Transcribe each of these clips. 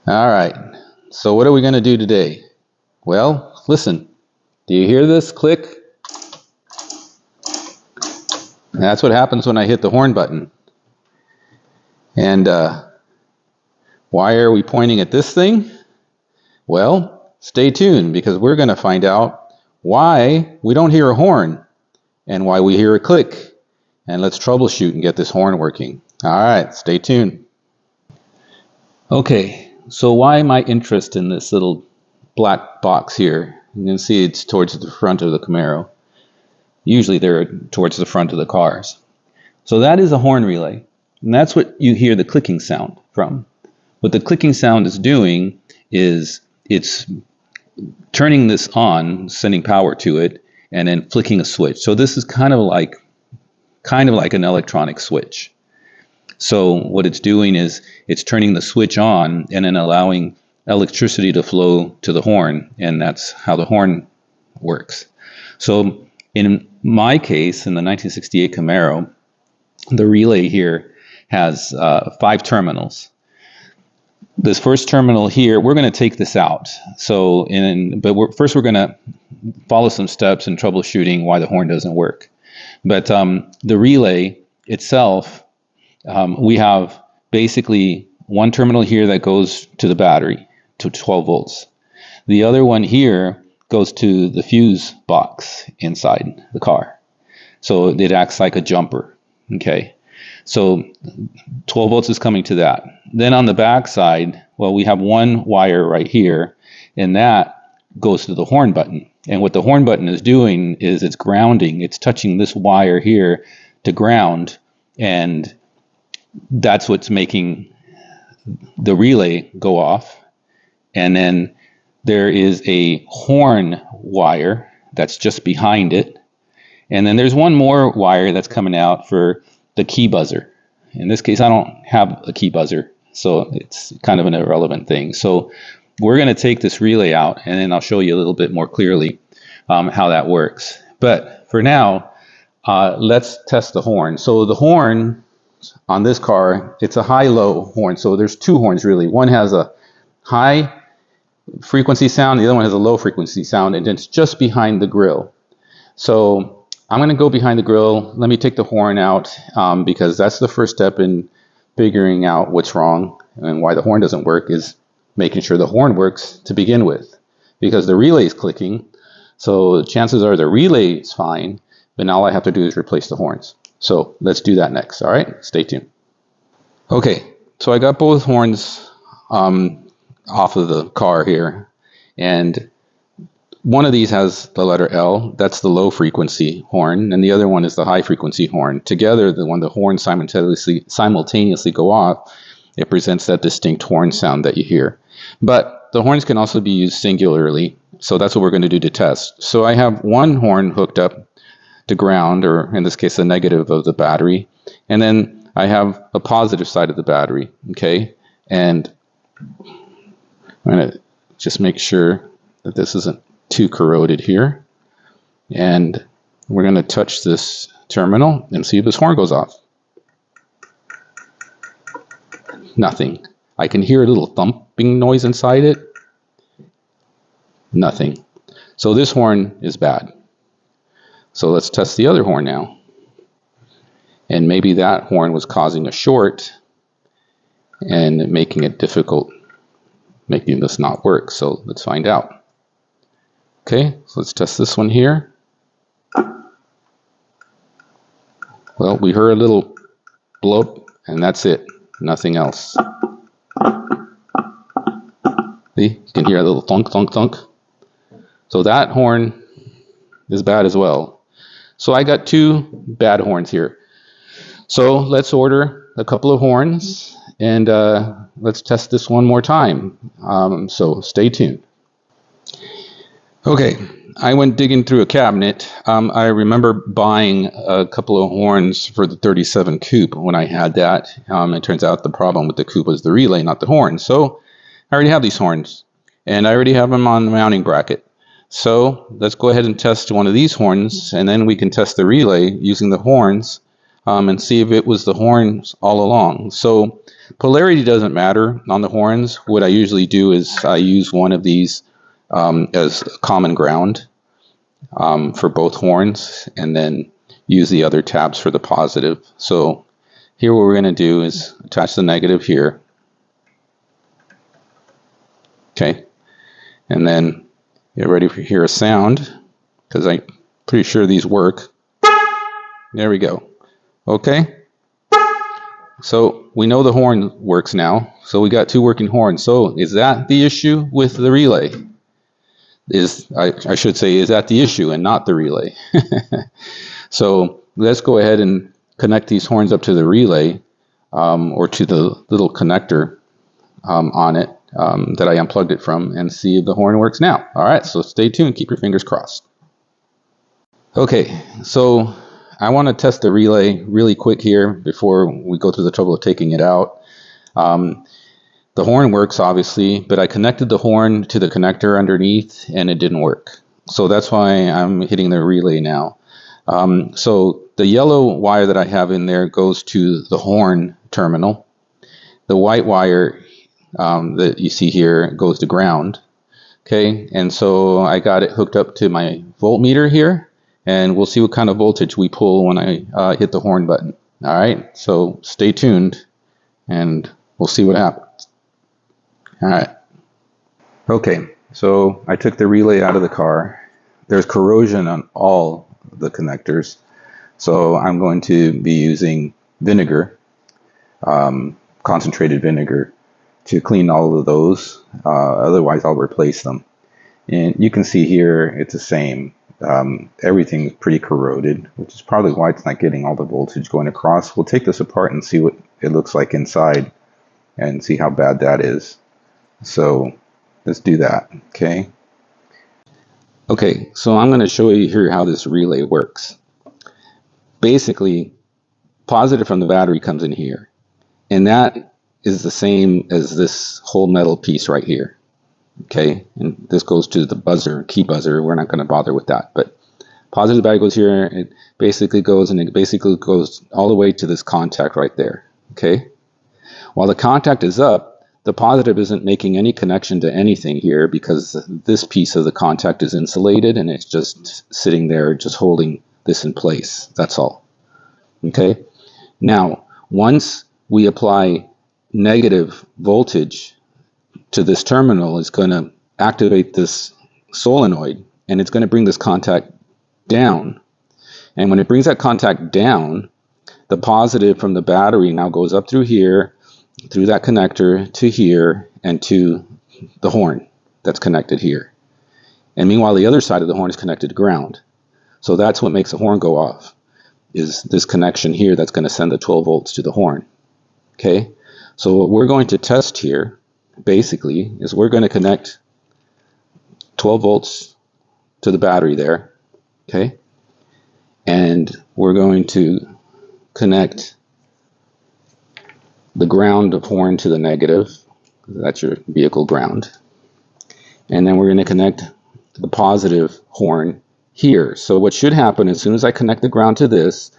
All right, so what are we going to do today? Well, listen. Do you hear this click? That's what happens when I hit the horn button. And why are we pointing at this thing? Well, stay tuned because we're going to find out why we don't hear a horn and why we hear a click. And let's troubleshoot and get this horn working. All right, stay tuned. Okay, so why my interest in this little black box here? You can see it's towards the front of the Camaro. Usually they're towards the front of the cars. So that is a horn relay, and that's what you hear the clicking sound from. What the clicking sound is doing is it's turning this on, sending power to it, and then flicking a switch. So this is kind of like an electronic switch. So what it's doing is it's turning the switch on and then allowing electricity to flow to the horn, and that's how the horn works. So in my case, in the 1968 Camaro, the relay here has 5 terminals. This first terminal here, we're going to take this out. So, first we're going to follow some steps in troubleshooting why the horn doesn't work. But the relay itself, we have basically one terminal here that goes to the battery to 12 volts. The other one here goes to the fuse box inside the car. So it acts like a jumper. Okay, so 12 volts is coming to that. Then on the back side, well, we have one wire right here, and that goes to the horn button. And what the horn button is doing is it's grounding. It's touching this wire here to ground, and that's what's making the relay go off. And then there is a horn wire that's just behind it. And then there's one more wire that's coming out for the key buzzer. In this case, I don't have a key buzzer, so it's kind of an irrelevant thing. So we're going to take this relay out, and then I'll show you a little bit more clearly how that works. But for now, let's test the horn. So the horn on this car, it's a high-low horn. So there's 2 horns really. One has a high frequency sound, the other one has a low frequency sound, and it's just behind the grill. So I'm going to go behind the grill. Let me take the horn out because that's the first step in figuring out what's wrong and why the horn doesn't work, is making sure the horn works to begin with, because the relay is clicking. So chances are the relay is fine, but now all I have to do is replace the horns. So let's do that next. All right, stay tuned. Okay, so I got both horns off of the car here, and one of these has the letter L, that's the low frequency horn, and the other one is the high frequency horn. Together, when the horns simultaneously go off, it presents that distinct horn sound that you hear. But the horns can also be used singularly, so that's what we're going to do to test. So I have one horn hooked up to ground, or in this case, the negative of the battery, and then I have a positive side of the battery, okay? And I'm going to just make sure that this isn't too corroded here, and we're going to touch this terminal and see if this horn goes off. Nothing. I can hear a little thumping noise inside it. Nothing. So this horn is bad. So let's test the other horn now, and maybe that horn was causing a short and making it difficult, making this not work. So let's find out. Okay, so let's test this one here. Well, we heard a little blow, and that's it. Nothing else. See, you can hear a little thunk, thunk, thunk. So that horn is bad as well. So I got 2 bad horns here. So let's order a couple of horns, and let's test this one more time. So stay tuned. Okay, I went digging through a cabinet. I remember buying a couple of horns for the 37 coupe when I had that. It turns out the problem with the coupe was the relay, not the horn. So I already have these horns, and I already have them on the mounting bracket. So let's go ahead and test one of these horns, and then we can test the relay using the horns and see if it was the horns all along. So Polarity doesn't matter on the horns. What I usually do is I use one of these as common ground for both horns, and then use the other tabs for the positive. So here what we're going to do is attach the negative here. Okay, and then get ready to hear a sound, because I'm pretty sure these work. There we go. Okay, so we know the horn works now. So we got two working horns. So is that the issue with the relay? I should say, is that the issue and not the relay? So let's go ahead and connect these horns up to the relay, or to the little connector on it that I unplugged it from, and see if the horn works now. All right, so stay tuned. Keep your fingers crossed. Okay, so I want to test the relay really quick here before we go through the trouble of taking it out. The horn works, obviously, but I connected the horn to the connector underneath and it didn't work. So that's why I'm hitting the relay now. So the yellow wire that I have in there goes to the horn terminal. The white wire that you see here goes to ground. Okay, and so I got it hooked up to my voltmeter here, and we'll see what kind of voltage we pull when I hit the horn button. All right, so stay tuned and we'll see what happens. All right. Okay, so I took the relay out of the car. There's corrosion on all the connectors, so I'm going to be using vinegar, concentrated vinegar, to clean all of those. Otherwise, I'll replace them. And you can see here it's the same. Everything's pretty corroded, which is probably why it's not getting all the voltage going across. We'll take this apart and see what it looks like inside and see how bad that is. So let's do that. Okay. Okay, so I'm going to show you here how this relay works. Basically, positive from the battery comes in here, and that is the same as this whole metal piece right here. Okay, and this goes to the buzzer, key buzzer. We're not going to bother with that, but positive battery goes here. It basically goes all the way to this contact right there. Okay, while the contact is up, the positive isn't making any connection to anything here, because this piece of the contact is insulated and it's just sitting there, just holding this in place. That's all. Okay. Now, once we apply negative voltage to this terminal, it's going to activate this solenoid, and it's going to bring this contact down. And when it brings that contact down, the positive from the battery now goes up through here, through that connector to here, and to the horn that's connected here. And meanwhile, the other side of the horn is connected to ground. So that's what makes the horn go off, is this connection here that's going to send the 12 volts to the horn. Okay, so what we're going to test here basically is we're going to connect 12 volts to the battery there. Okay, and we're going to connect the ground of horn to the negative. That's your vehicle ground. And then we're going to connect the positive horn here. So what should happen, as soon as I connect the ground to this,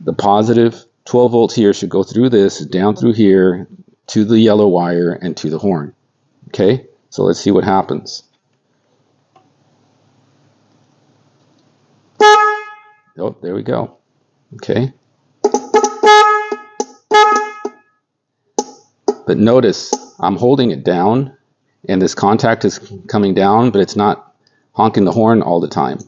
the positive 12 volts here should go through this, down through here, to the yellow wire, and to the horn. Okay, so let's see what happens. Oh, there we go. Okay. But notice I'm holding it down, and this contact is coming down, but it's not honking the horn all the time.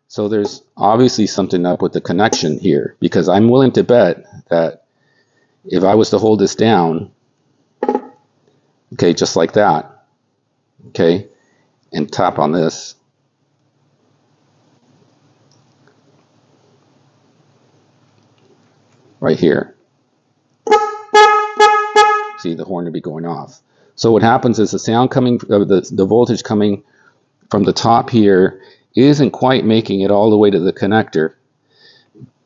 So there's obviously something up with the connection here, because I'm willing to bet that if I was to hold this down, okay, just like that, okay, and tap on this, right here, see the horn to be going off. So what happens is the sound coming, the voltage coming from the top here isn't quite making it all the way to the connector,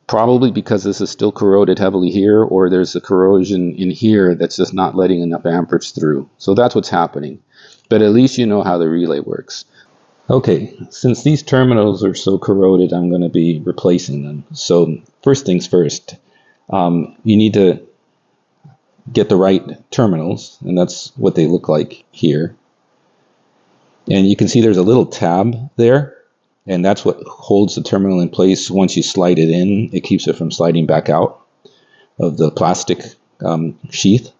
probably because this is still corroded heavily here, or there's a corrosion in here that's just not letting enough amperage through. So that's what's happening. But at least you know how the relay works. Okay, since these terminals are so corroded, I'm going to be replacing them. So first things first, you need to get the right terminals, and that's what they look like here. And you can see there's a little tab there, and that's what holds the terminal in place. Once you slide it in, it keeps it from sliding back out of the plastic sheath.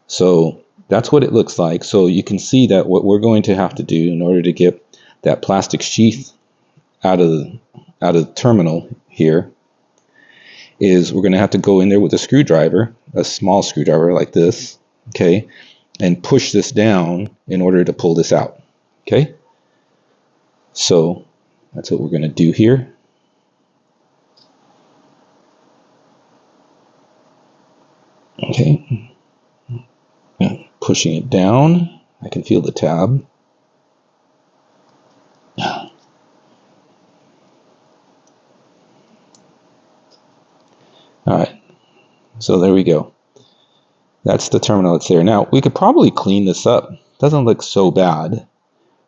So that's what it looks like. So you can see that what we're going to have to do in order to get that plastic sheath out of the terminal here is we're going to have to go in there with a screwdriver, a small screwdriver like this, okay, and push this down in order to pull this out, okay? So that's what we're going to do here. Okay, pushing it down, I can feel the tab. All right, so there we go. That's the terminal that's there. Now, we could probably clean this up. It doesn't look so bad,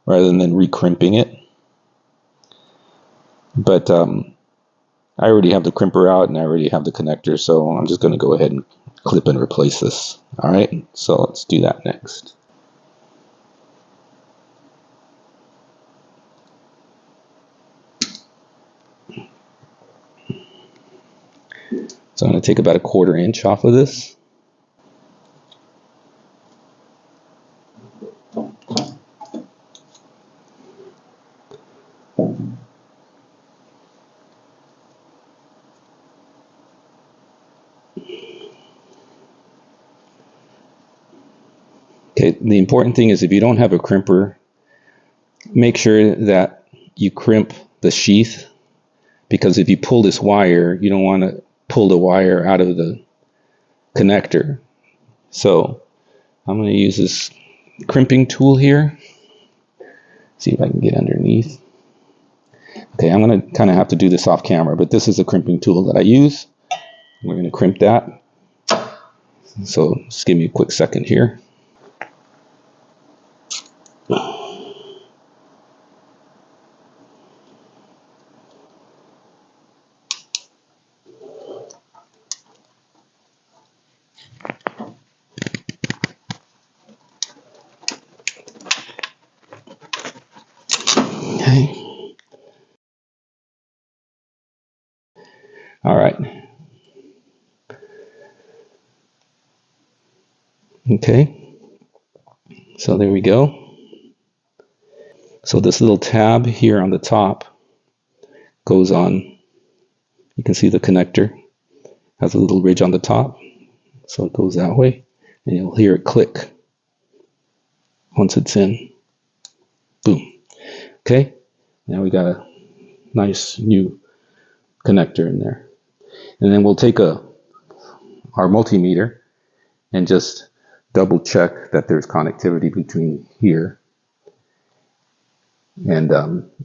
rather than re-crimping it. But I already have the crimper out and I already have the connector, so I'm just going to go ahead and clip and replace this. All right, so let's do that next. So I'm going to take about 1/4 inch off of this. Okay, the important thing is if you don't have a crimper, make sure that you crimp the sheath, because if you pull this wire, you don't want to pull the wire out of the connector. So I'm going to use this crimping tool here. See if I can get underneath. Okay, I'm going to kind of have to do this off camera, but this is a crimping tool that I use. We're going to crimp that. So just give me a quick second here. Okay. All right. Okay. So there we go. So this little tab here on the top goes on. You can see the connector has a little ridge on the top. So it goes that way. And you'll hear it click once it's in. Boom. Okay. Now we got a nice new connector in there. And then we'll take our multimeter and just double check that there's connectivity between here. And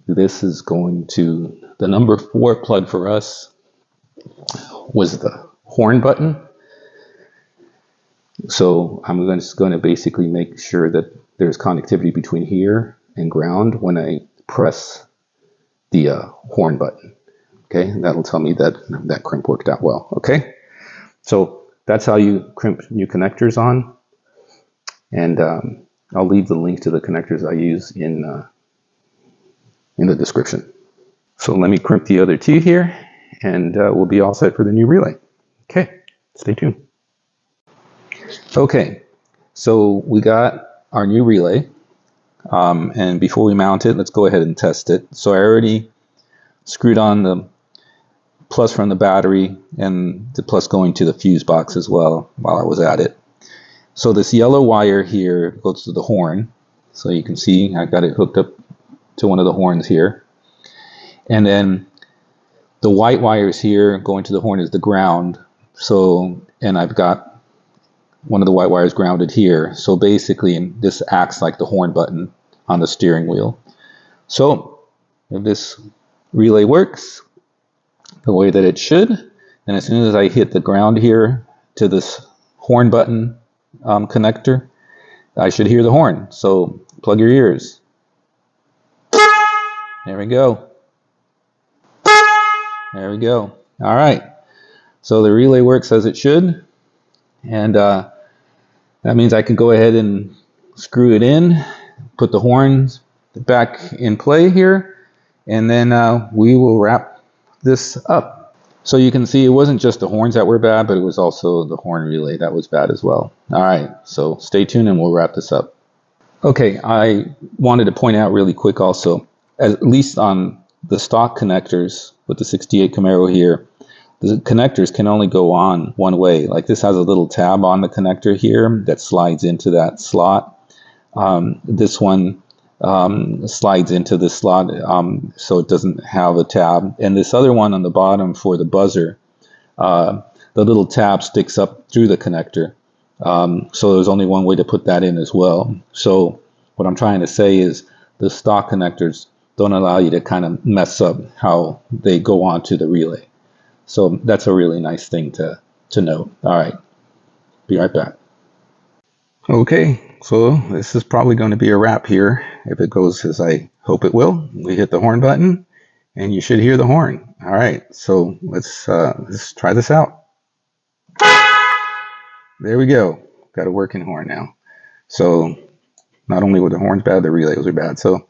this is going to, the number 4 plug for us was the horn button. So I'm just going to basically make sure that there's connectivity between here and ground when I press the horn button. Okay, that'll tell me that that crimp worked out well. Okay, so that's how you crimp new connectors on. And I'll leave the link to the connectors I use in the description. So let me crimp the other 2 here, and we'll be all set for the new relay. Okay, stay tuned. Okay, so we got our new relay, and before we mount it, let's go ahead and test it. So I already screwed on the plus from the battery and the plus going to the fuse box as well while I was at it. So this yellow wire here goes to the horn. So you can see I got it hooked up to one of the horns here. And then the white wires here going to the horn is the ground. So, and I've got one of the white wires grounded here. So basically this acts like the horn button on the steering wheel. So if this relay works the way that it should, and as soon as I hit the ground here to this horn button connector, I should hear the horn. So plug your ears. There we go. There we go. All right. So the relay works as it should. And that means I can go ahead and screw it in, put the horns back in play here, and then we will wrap this up. So you can see it wasn't just the horns that were bad, but it was also the horn relay that was bad as well. All right, so stay tuned and we'll wrap this up. Okay, I wanted to point out really quick also, at least on the stock connectors with the 68 Camaro here, the connectors can only go on one way. Like this has a little tab on the connector here that slides into that slot. This one slides into the slot, so it doesn't have a tab. And this other one on the bottom for the buzzer, the little tab sticks up through the connector. So there's only one way to put that in as well. So what I'm trying to say is the stock connectors don't allow you to kind of mess up how they go onto the relay. So that's a really nice thing to note. All right, be right back. Okay, so this is probably going to be a wrap here. If it goes as I hope it will, we hit the horn button and you should hear the horn. All right, so let's try this out. There we go. Got a working horn now. So not only were the horns bad, the relays are bad. So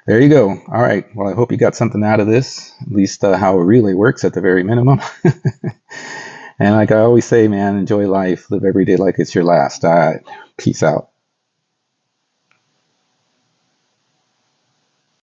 there you go. All right. Well, I hope you got something out of this, at least how a relay works at the very minimum. And like I always say, man, enjoy life. Live every day like it's your last. All right. Peace out.